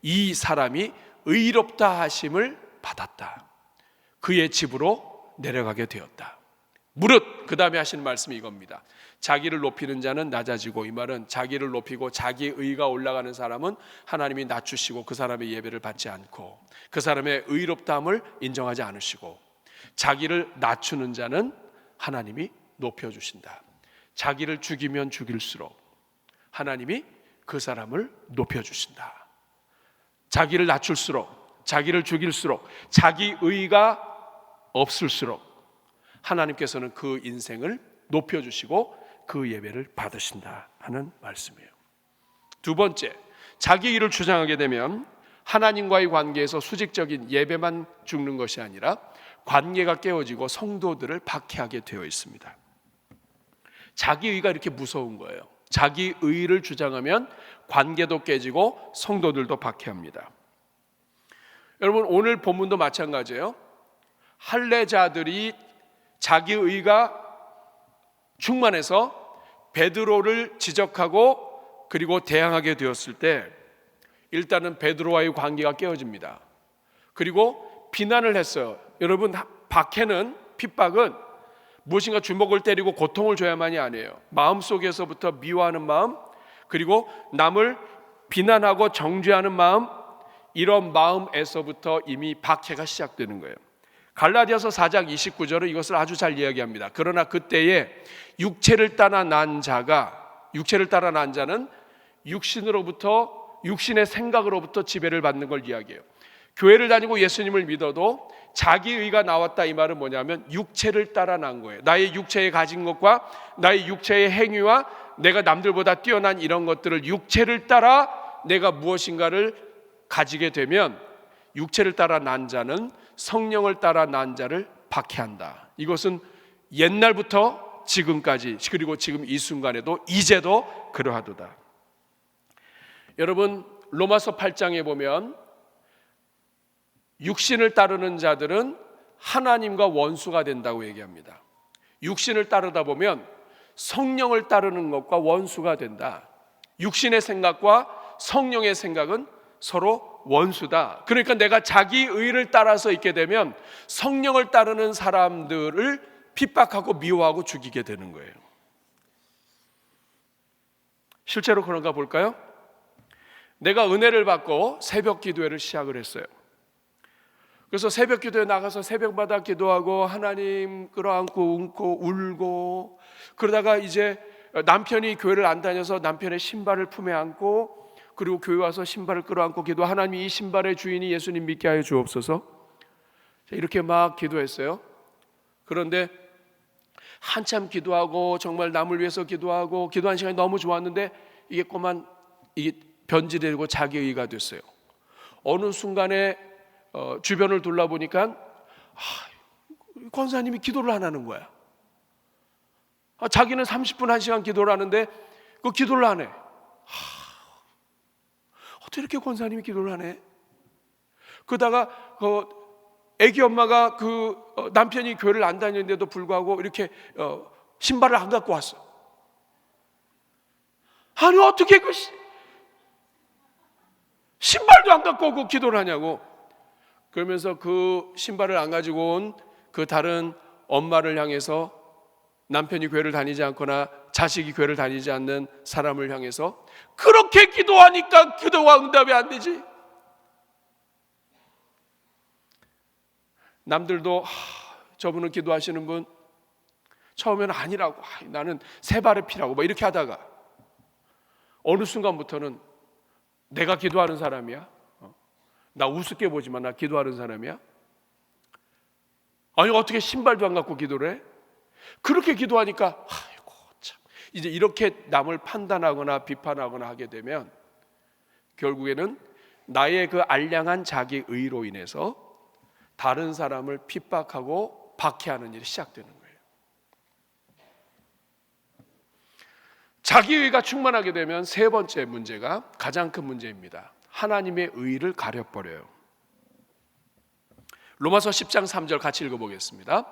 이 사람이 의롭다 하심을 받았다. 그의 집으로 내려가게 되었다. 무릇, 그 다음에 하시는 말씀이 이겁니다. 자기를 높이는 자는 낮아지고, 이 말은 자기를 높이고 자기 의가 올라가는 사람은 하나님이 낮추시고 그 사람의 예배를 받지 않고 그 사람의 의롭다함을 인정하지 않으시고, 자기를 낮추는 자는 하나님이 높여주신다. 자기를 죽이면 죽일수록 하나님이 그 사람을 높여주신다. 자기를 낮출수록, 자기를 죽일수록, 자기 의가 없을수록 하나님께서는 그 인생을 높여주시고 그 예배를 받으신다 하는 말씀이에요. 두 번째, 자기 의를 주장하게 되면 하나님과의 관계에서 수직적인 예배만 죽는 것이 아니라 관계가 깨어지고 성도들을 박해하게 되어 있습니다. 자기 의가 이렇게 무서운 거예요. 자기 의를 주장하면 관계도 깨지고 성도들도 박해합니다. 여러분, 오늘 본문도 마찬가지예요. 할례자들이 자기 의가 충만해서 베드로를 지적하고 그리고 대항하게 되었을 때 일단은 베드로와의 관계가 깨어집니다. 그리고 비난을 했어요. 여러분, 박해는, 핍박은 무엇인가 주먹을 때리고 고통을 줘야만이 아니에요. 마음속에서부터 미워하는 마음, 그리고 남을 비난하고 정죄하는 마음, 이런 마음에서부터 이미 박해가 시작되는 거예요. 갈라디아서 4장 29절은 이것을 아주 잘 이야기합니다. 그러나 그때에 육체를 따라 난 자는 육신의 생각으로부터 지배를 받는 걸 이야기해요. 교회를 다니고 예수님을 믿어도 자기의가 나왔다, 이 말은 뭐냐면 육체를 따라 난 거예요. 나의 육체에 가진 것과 나의 육체의 행위와 내가 남들보다 뛰어난 이런 것들을 육체를 따라 내가 무엇인가를 가지게 되면 육체를 따라 난 자는 성령을 따라 난 자를 박해한다. 이것은 옛날부터 지금까지, 그리고 지금 이 순간에도 이제도 그러하도다. 여러분, 로마서 8장에 보면 육신을 따르는 자들은 하나님과 원수가 된다고 얘기합니다. 육신을 따르다 보면 성령을 따르는 것과 원수가 된다. 육신의 생각과 성령의 생각은 서로 원수다. 그러니까 내가 자기 의를 따라서 있게 되면 성령을 따르는 사람들을 핍박하고 미워하고 죽이게 되는 거예요. 실제로 그런가 볼까요? 내가 은혜를 받고 새벽 기도회를 시작을 했어요. 그래서 새벽 기도에 나가서 새벽마다 기도하고 하나님 끌어안고 웃고 울고, 그러다가 이제 남편이 교회를 안 다녀서 남편의 신발을 품에 안고, 그리고 교회 와서 신발을 끌어안고 기도, 하나님 이 신발의 주인이 예수님 믿게 하여 주옵소서. 이렇게 막 기도했어요. 그런데 한참 기도하고 정말 남을 위해서 기도하고 기도한 시간이 너무 좋았는데 이게 변질되고 자기의가 됐어요. 어느 순간에 주변을 둘러보니까 권사님이 기도를 안 하는 거야. 자기는 30분 1시간 기도를 하는데 그 기도를 안 해. 어떻게 이렇게 권사님이 기도를 안 해? 그러다가 애기 엄마가 남편이 교회를 안 다니는데도 불구하고 이렇게 신발을 안 갖고 왔어. 아니 어떻게 신발도 안 갖고 오고 기도를 하냐고. 그러면서 그 신발을 안 가지고 온 그 다른 엄마를 향해서, 남편이 교회를 다니지 않거나 자식이 교회를 다니지 않는 사람을 향해서, 그렇게 기도하니까 기도가 응답이 안 되지. 남들도 저분은 기도하시는 분, 처음에는 아니라고, 나는 새 발의 피라고 막 이렇게 하다가 어느 순간부터는 내가 기도하는 사람이야? 나 우습게 보지만 나 기도하는 사람이야? 아니 어떻게 신발도 안 갖고 기도를 해? 그렇게 기도하니까 아이고 참, 이제 이렇게 남을 판단하거나 비판하거나 하게 되면 결국에는 나의 그 알량한 자기 의로 인해서 다른 사람을 핍박하고 박해하는 일이 시작되는 거예요. 자기의가 충만하게 되면 세 번째 문제가 가장 큰 문제입니다. 하나님의 의를 가려버려요. 로마서 10장 3절 같이 읽어보겠습니다.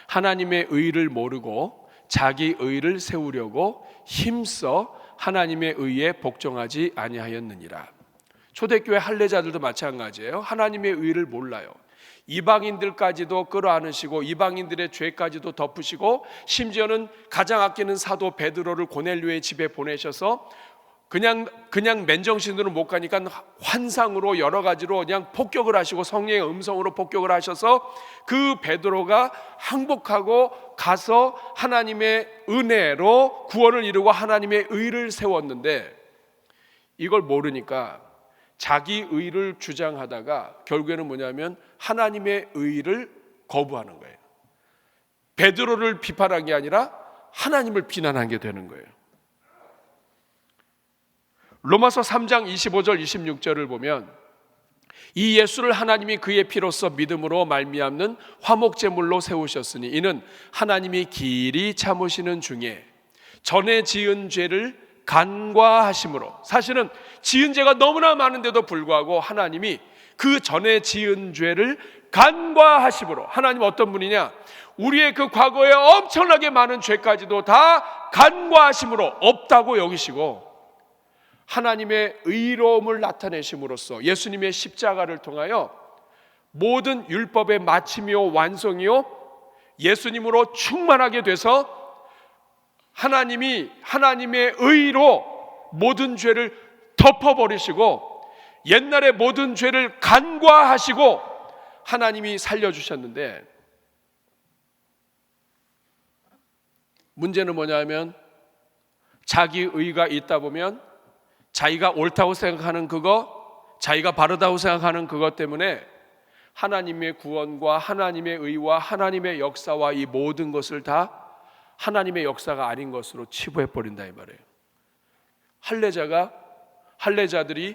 하나님의 의를 모르고 자기 의를 세우려고 힘써 하나님의 의에 복종하지 아니하였느니라. 초대교회 할례자들도 마찬가지예요. 하나님의 의를 몰라요. 이방인들까지도 끌어안으시고 이방인들의 죄까지도 덮으시고, 심지어는 가장 아끼는 사도 베드로를 고넬료의 집에 보내셔서 그냥 맨정신으로 못 가니까 환상으로 여러 가지로 그냥 폭격을 하시고 성령의 음성으로 폭격을 하셔서 그 베드로가 항복하고 가서 하나님의 은혜로 구원을 이루고 하나님의 의를 세웠는데, 이걸 모르니까 자기 의를 주장하다가 결국에는 뭐냐면 하나님의 의를 거부하는 거예요. 베드로를 비판한 게 아니라 하나님을 비난한 게 되는 거예요. 로마서 3장 25절 26절을 보면 이 예수를 하나님이 그의 피로써 믿음으로 말미암는 화목제물로 세우셨으니 이는 하나님이 길이 참으시는 중에 전에 지은 죄를 간과하심으로, 사실은 지은 죄가 너무나 많은데도 불구하고 하나님이 그 전에 지은 죄를 간과하심으로, 하나님 어떤 분이냐, 우리의 그 과거에 엄청나게 많은 죄까지도 다 간과하심으로 없다고 여기시고 하나님의 의로움을 나타내심으로써 예수님의 십자가를 통하여 모든 율법의 마침이요 완성이요 예수님으로 충만하게 돼서 하나님이 하나님의 의로 모든 죄를 덮어버리시고 옛날의 모든 죄를 간과하시고 하나님이 살려주셨는데, 문제는 뭐냐면 자기 의가 있다 보면 자기가 옳다고 생각하는 그거, 자기가 바르다고 생각하는 그것 때문에 하나님의 구원과 하나님의 의와 하나님의 역사와 이 모든 것을 다 하나님의 역사가 아닌 것으로 치부해 버린다 이 말이에요. 할례자들이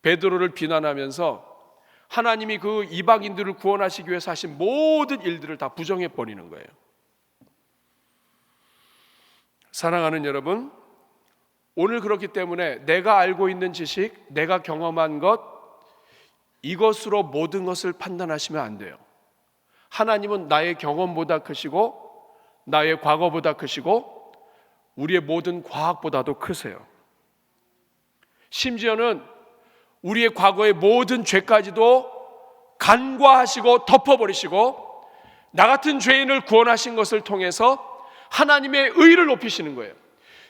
베드로를 비난하면서 하나님이 그 이방인들을 구원하시기 위해서 하신 모든 일들을 다 부정해 버리는 거예요. 사랑하는 여러분, 오늘 그렇기 때문에 내가 알고 있는 지식, 내가 경험한 것, 이것으로 모든 것을 판단하시면 안 돼요. 하나님은 나의 경험보다 크시고 나의 과거보다 크시고 우리의 모든 과학보다도 크세요. 심지어는 우리의 과거의 모든 죄까지도 간과하시고 덮어버리시고 나 같은 죄인을 구원하신 것을 통해서 하나님의 의를 높이시는 거예요.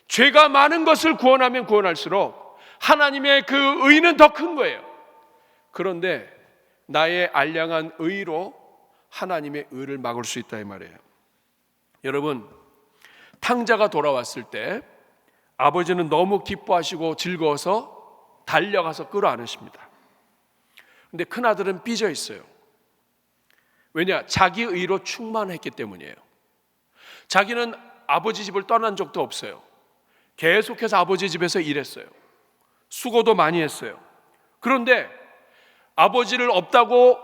죄가 많은 것을 구원하면 구원할수록 하나님의 그 의는 더 큰 거예요. 그런데 나의 알량한 의로 하나님의 의를 막을 수 있다 이 말이에요. 여러분, 탕자가 돌아왔을 때 아버지는 너무 기뻐하시고 즐거워서 달려가서 끌어안으십니다. 근데 큰아들은 삐져 있어요. 왜냐? 자기 의로 충만했기 때문이에요. 자기는 아버지 집을 떠난 적도 없어요. 계속해서 아버지 집에서 일했어요. 수고도 많이 했어요. 그런데 아버지를 없다고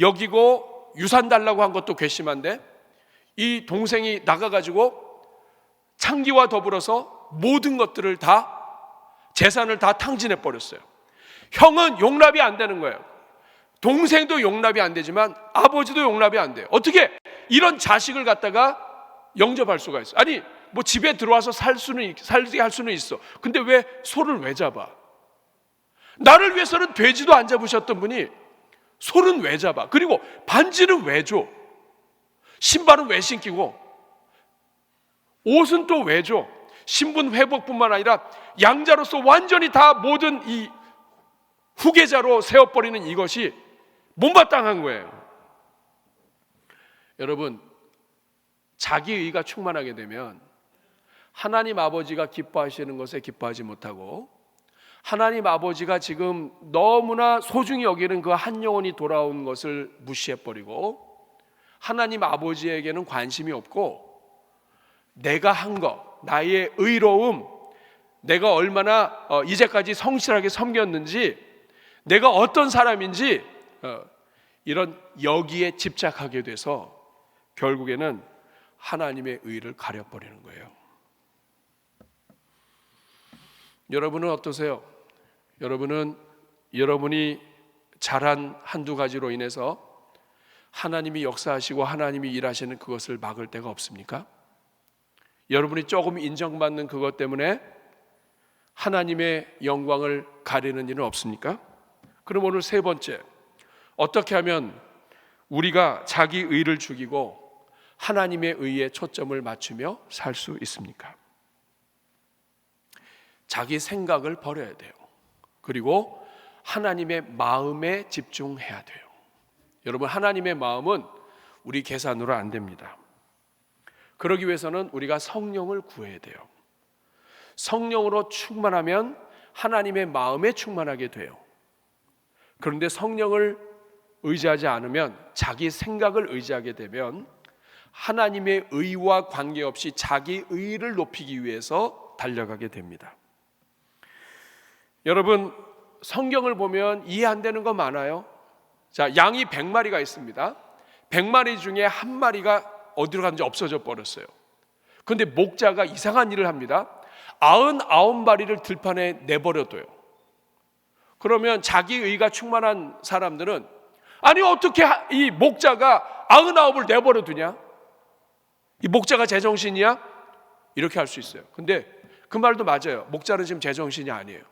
여기고 유산 달라고 한 것도 괘씸한데 이 동생이 나가가지고 창기와 더불어서 모든 것들을 다 재산을 다 탕진해 버렸어요. 형은 용납이 안 되는 거예요. 동생도 용납이 안 되지만 아버지도 용납이 안 돼요. 어떻게 이런 자식을 갖다가 영접할 수가 있어요? 아니 뭐 집에 들어와서 살게 할 수는 있어. 근데 왜 소를 왜 잡아? 나를 위해서는 돼지도 안 잡으셨던 분이 소는 왜 잡아? 그리고 반지는 왜 줘? 신발은 왜 신기고? 옷은 또 왜 줘? 신분 회복뿐만 아니라 양자로서 완전히 다 모든 이 후계자로 세워버리는 이것이 못마땅한 거예요. 여러분, 자기의가 충만하게 되면 하나님 아버지가 기뻐하시는 것에 기뻐하지 못하고 하나님 아버지가 지금 너무나 소중히 여기는 그 한 영혼이 돌아온 것을 무시해버리고 하나님 아버지에게는 관심이 없고 내가 한 것, 나의 의로움, 내가 얼마나 이제까지 성실하게 섬겼는지, 내가 어떤 사람인지 이런 여기에 집착하게 돼서 결국에는 하나님의 의를 가려버리는 거예요. 여러분은 어떠세요? 여러분이 잘한 한두 가지로 인해서 하나님이 역사하시고 하나님이 일하시는 그것을 막을 데가 없습니까? 여러분이 조금 인정받는 그것 때문에 하나님의 영광을 가리는 일은 없습니까? 그럼 오늘 세 번째, 어떻게 하면 우리가 자기 의를 죽이고 하나님의 의에 초점을 맞추며 살 수 있습니까? 자기 생각을 버려야 돼요. 그리고 하나님의 마음에 집중해야 돼요. 여러분, 하나님의 마음은 우리 계산으로 안 됩니다. 그러기 위해서는 우리가 성령을 구해야 돼요. 성령으로 충만하면 하나님의 마음에 충만하게 돼요. 그런데 성령을 의지하지 않으면, 자기 생각을 의지하게 되면 하나님의 의와 관계없이 자기 의를 높이기 위해서 달려가게 됩니다. 여러분, 성경을 보면 이해 안 되는 거 많아요. 자, 양이 100마리가 있습니다. 100마리 중에 한 마리가 어디로 갔는지 없어져 버렸어요. 그런데 목자가 이상한 일을 합니다. 99마리를 들판에 내버려둬요. 그러면 자기 의가 충만한 사람들은 아니 어떻게 이 목자가 99을 내버려두냐? 이 목자가 제정신이야? 이렇게 할 수 있어요. 근데 그 말도 맞아요. 목자는 지금 제정신이 아니에요.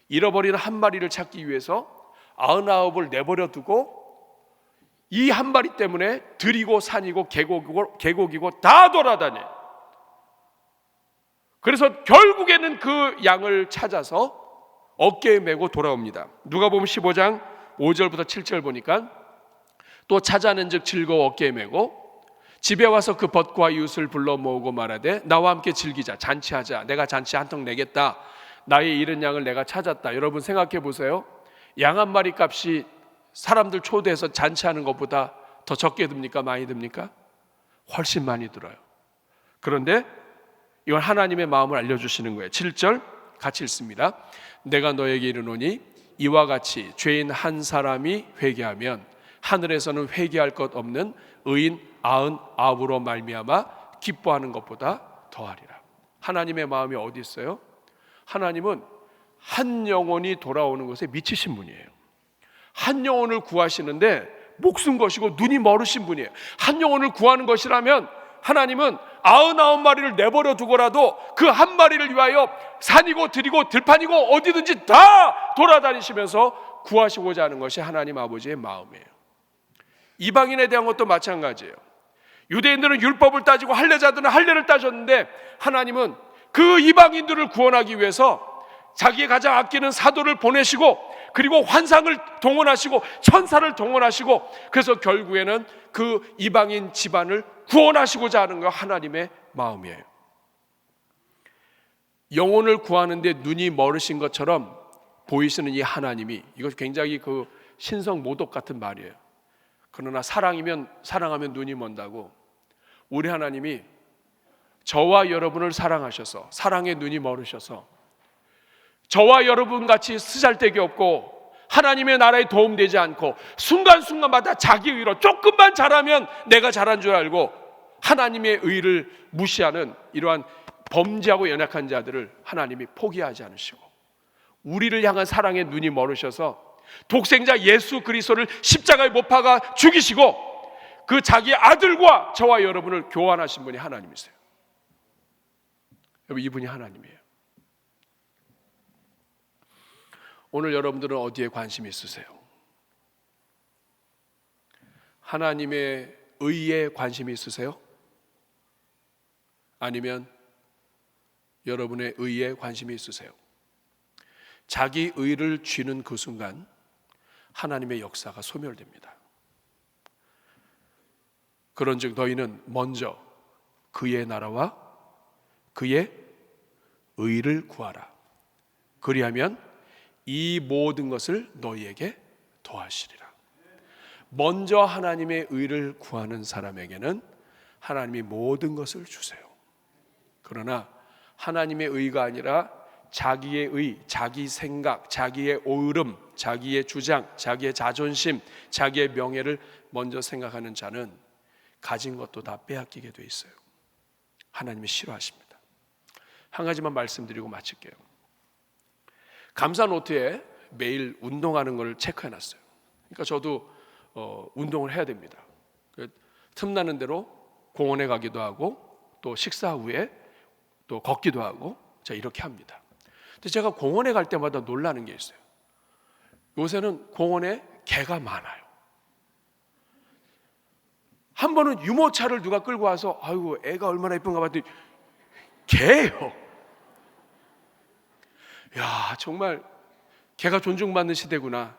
잃어버린 한 마리를 찾기 위해서 99을 내버려두고 이 한 마리 때문에 들이고 산이고 계곡이고 다 돌아다녀요. 그래서 결국에는 그 양을 찾아서 어깨에 메고 돌아옵니다. 누가복음 15장 5절부터 7절 보니까 또 찾아낸즉 즐거워 어깨에 메고 집에 와서 그 벗과 이웃을 불러 모으고 말하되 나와 함께 즐기자, 잔치하자, 내가 잔치 한턱 내겠다. 나의 잃은 양을 내가 찾았다. 여러분 생각해 보세요. 양 한 마리 값이 사람들 초대해서 잔치하는 것보다 더 적게 듭니까? 많이 듭니까? 훨씬 많이 들어요. 그런데 이건 하나님의 마음을 알려주시는 거예요. 7절 같이 읽습니다. 내가 너에게 이르노니 이와 같이 죄인 한 사람이 회개하면 하늘에서는 회개할 것 없는 의인 99으로 말미암아 기뻐하는 것보다 더하리라. 하나님의 마음이 어디 있어요? 하나님은 한 영혼이 돌아오는 것에 미치신 분이에요. 한 영혼을 구하시는데 목숨 거시고 눈이 멀으신 분이에요. 한 영혼을 구하는 것이라면 하나님은 99마리를 내버려 두고라도 그 한 마리를 위하여 산이고 들이고 들판이고 어디든지 다 돌아다니시면서 구하시고자 하는 것이 하나님 아버지의 마음이에요. 이방인에 대한 것도 마찬가지예요. 유대인들은 율법을 따지고 할례자들은 할례를 따졌는데 하나님은 그 이방인들을 구원하기 위해서 자기의 가장 아끼는 사도를 보내시고 그리고 환상을 동원하시고 천사를 동원하시고 그래서 결국에는 그 이방인 집안을 구원하시고자 하는 거 하나님의 마음이에요. 영혼을 구하는데 눈이 멀으신 것처럼 보이시는 이 하나님이, 이것 굉장히 그 신성 모독 같은 말이에요. 그러나 사랑하면 눈이 먼다고, 우리 하나님이 저와 여러분을 사랑하셔서 사랑의 눈이 멀으셔서 저와 여러분같이 쓰잘데기 없고 하나님의 나라에 도움되지 않고 순간순간마다 자기 의로 조금만 잘하면 내가 잘한 줄 알고 하나님의 의를 무시하는 이러한 범죄하고 연약한 자들을 하나님이 포기하지 않으시고 우리를 향한 사랑의 눈이 멀으셔서 독생자 예수 그리스도를 십자가에 못 박아 죽이시고 그 자기 아들과 저와 여러분을 교환하신 분이 하나님이세요. 여러분, 이분이 하나님이에요. 오늘 여러분들은 어디에 관심이 있으세요? 하나님의 의에 관심이 있으세요? 아니면 여러분의 의에 관심이 있으세요? 자기 의를 쥐는 그 순간 하나님의 역사가 소멸됩니다. 그런즉 너희는 먼저 그의 나라와 그의 의를 구하라. 그리하면 이 모든 것을 너희에게 더하시리라. 먼저 하나님의 의를 구하는 사람에게는 하나님이 모든 것을 주세요. 그러나 하나님의 의가 아니라 자기의 의, 자기 생각, 자기의 오르름, 자기의 주장, 자기의 자존심, 자기의 명예를 먼저 생각하는 자는 가진 것도 다 빼앗기게 돼 있어요. 하나님이 싫어하십니다. 한 가지만 말씀드리고 마칠게요. 감사 노트에 매일 운동하는 걸 체크해놨어요. 그러니까 저도 운동을 해야 됩니다. 틈나는 대로 공원에 가기도 하고 또 식사 후에 또 걷기도 하고 제가 이렇게 합니다. 근데 제가 공원에 갈 때마다 놀라는 게 있어요. 요새는 공원에 개가 많아요. 한 번은 유모차를 누가 끌고 와서 아이고 애가 얼마나 예쁜가 봤더니 개예요. 야, 정말 개가 존중받는 시대구나.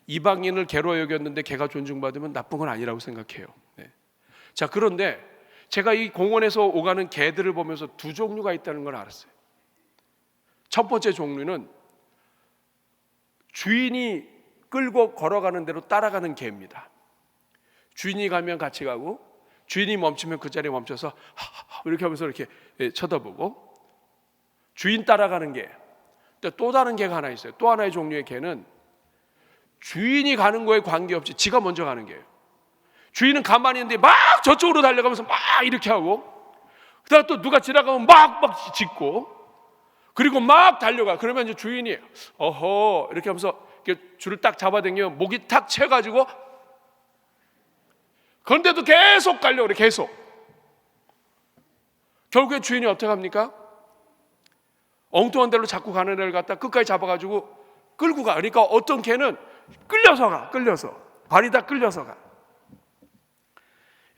이방인을 개로 여겼는데 개가 존중받으면 나쁜 건 아니라고 생각해요. 네. 자, 그런데 제가 이 공원에서 오가는 개들을 보면서 두 종류가 있다는 걸 알았어요. 첫 번째 종류는 주인이 끌고 걸어가는 대로 따라가는 개입니다. 주인이 가면 같이 가고 주인이 멈추면 그 자리에 멈춰서 이렇게 하면서 이렇게 쳐다보고 주인 따라가는 개. 또 다른 개가 하나 있어요. 또 하나의 종류의 개는 주인이 가는 거에 관계없이 지가 먼저 가는 개예요. 주인은 가만히 있는데 막 저쪽으로 달려가면서 막 이렇게 하고 그다음 또 누가 지나가면 막 짖고 그리고 막 달려가. 그러면 이제 주인이 어허 이렇게 하면서 이렇게 줄을 딱 잡아당기면 목이 탁 채가지고 그런데도 계속 가려고 그래. 계속. 결국에 주인이 어떻게 합니까? 엉뚱한 데로 자꾸 가는 애를 갖다 끝까지 잡아가지고 끌고 가. 그러니까 어떤 개는 끌려서 발이 다 끌려서 가.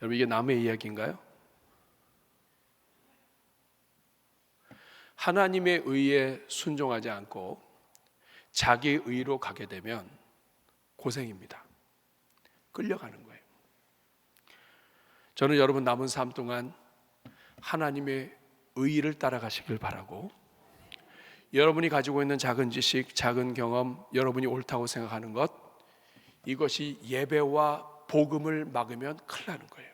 여러분, 이게 남의 이야기인가요? 하나님의 의에 순종하지 않고 자기 의로 가게 되면 고생입니다. 끌려가는 거예요. 저는 여러분 남은 삶 동안 하나님의 의를 따라가시길 바라고 여러분이 가지고 있는 작은 지식, 작은 경험, 여러분이 옳다고 생각하는 것, 이것이 예배와 복음을 막으면 큰일 나는 거예요.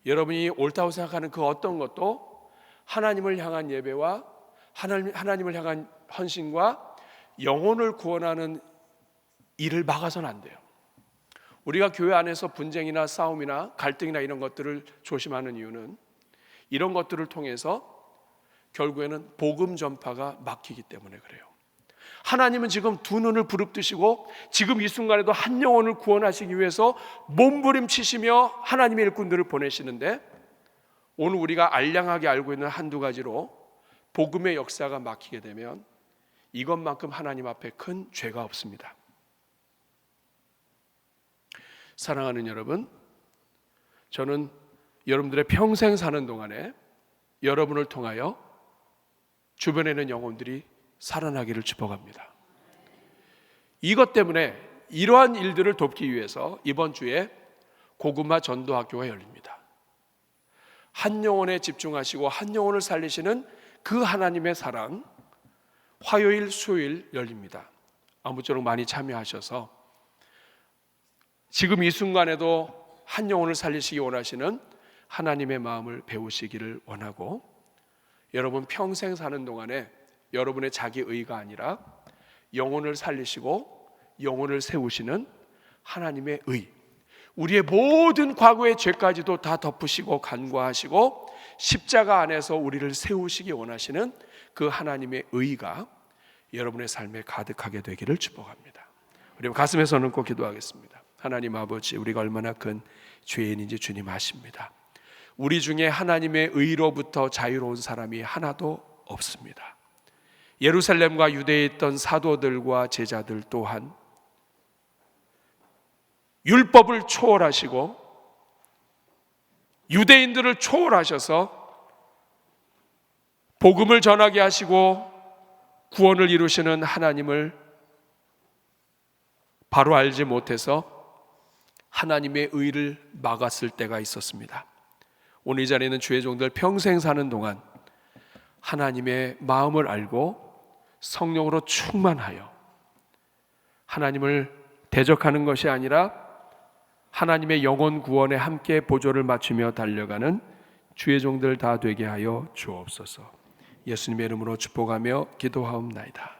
여러분이 옳다고 생각하는 그 어떤 것도 하나님을 향한 예배와 하나님을 향한 헌신과 영혼을 구원하는 일을 막아서는 안 돼요. 우리가 교회 안에서 분쟁이나 싸움이나 갈등이나 이런 것들을 조심하는 이유는 이런 것들을 통해서 결국에는 복음 전파가 막히기 때문에 그래요. 하나님은 지금 두 눈을 부릅뜨시고 지금 이 순간에도 한 영혼을 구원하시기 위해서 몸부림치시며 하나님의 일꾼들을 보내시는데, 오늘 우리가 알량하게 알고 있는 한두 가지로 복음의 역사가 막히게 되면 이것만큼 하나님 앞에 큰 죄가 없습니다. 사랑하는 여러분, 저는 여러분들의 평생 사는 동안에 여러분을 통하여 주변에 있는 영혼들이 살아나기를 축복합니다. 이것 때문에 이러한 일들을 돕기 위해서 이번 주에 고구마 전도학교가 열립니다. 한 영혼에 집중하시고 한 영혼을 살리시는 그 하나님의 사랑, 화요일, 수요일 열립니다. 아무쪼록 많이 참여하셔서 지금 이 순간에도 한 영혼을 살리시기 원하시는 하나님의 마음을 배우시기를 원하고, 여러분 평생 사는 동안에 여러분의 자기 의가 아니라 영혼을 살리시고 영혼을 세우시는 하나님의 의, 우리의 모든 과거의 죄까지도 다 덮으시고 간과하시고 십자가 안에서 우리를 세우시기 원하시는 그 하나님의 의가 여러분의 삶에 가득하게 되기를 축복합니다. 우리 가슴에 손을 꼭 기도하겠습니다. 하나님 아버지, 우리가 얼마나 큰 죄인인지 주님 아십니다. 우리 중에 하나님의 의로부터 자유로운 사람이 하나도 없습니다. 예루살렘과 유대에 있던 사도들과 제자들 또한 율법을 초월하시고 유대인들을 초월하셔서 복음을 전하게 하시고 구원을 이루시는 하나님을 바로 알지 못해서 하나님의 의를 막았을 때가 있었습니다. 오늘 이 자리에 있는 주의 종들 평생 사는 동안 하나님의 마음을 알고 성령으로 충만하여 하나님을 대적하는 것이 아니라 하나님의 영혼 구원에 함께 보조를 맞추며 달려가는 주의 종들 다 되게 하여 주옵소서. 예수님의 이름으로 축복하며 기도하옵나이다.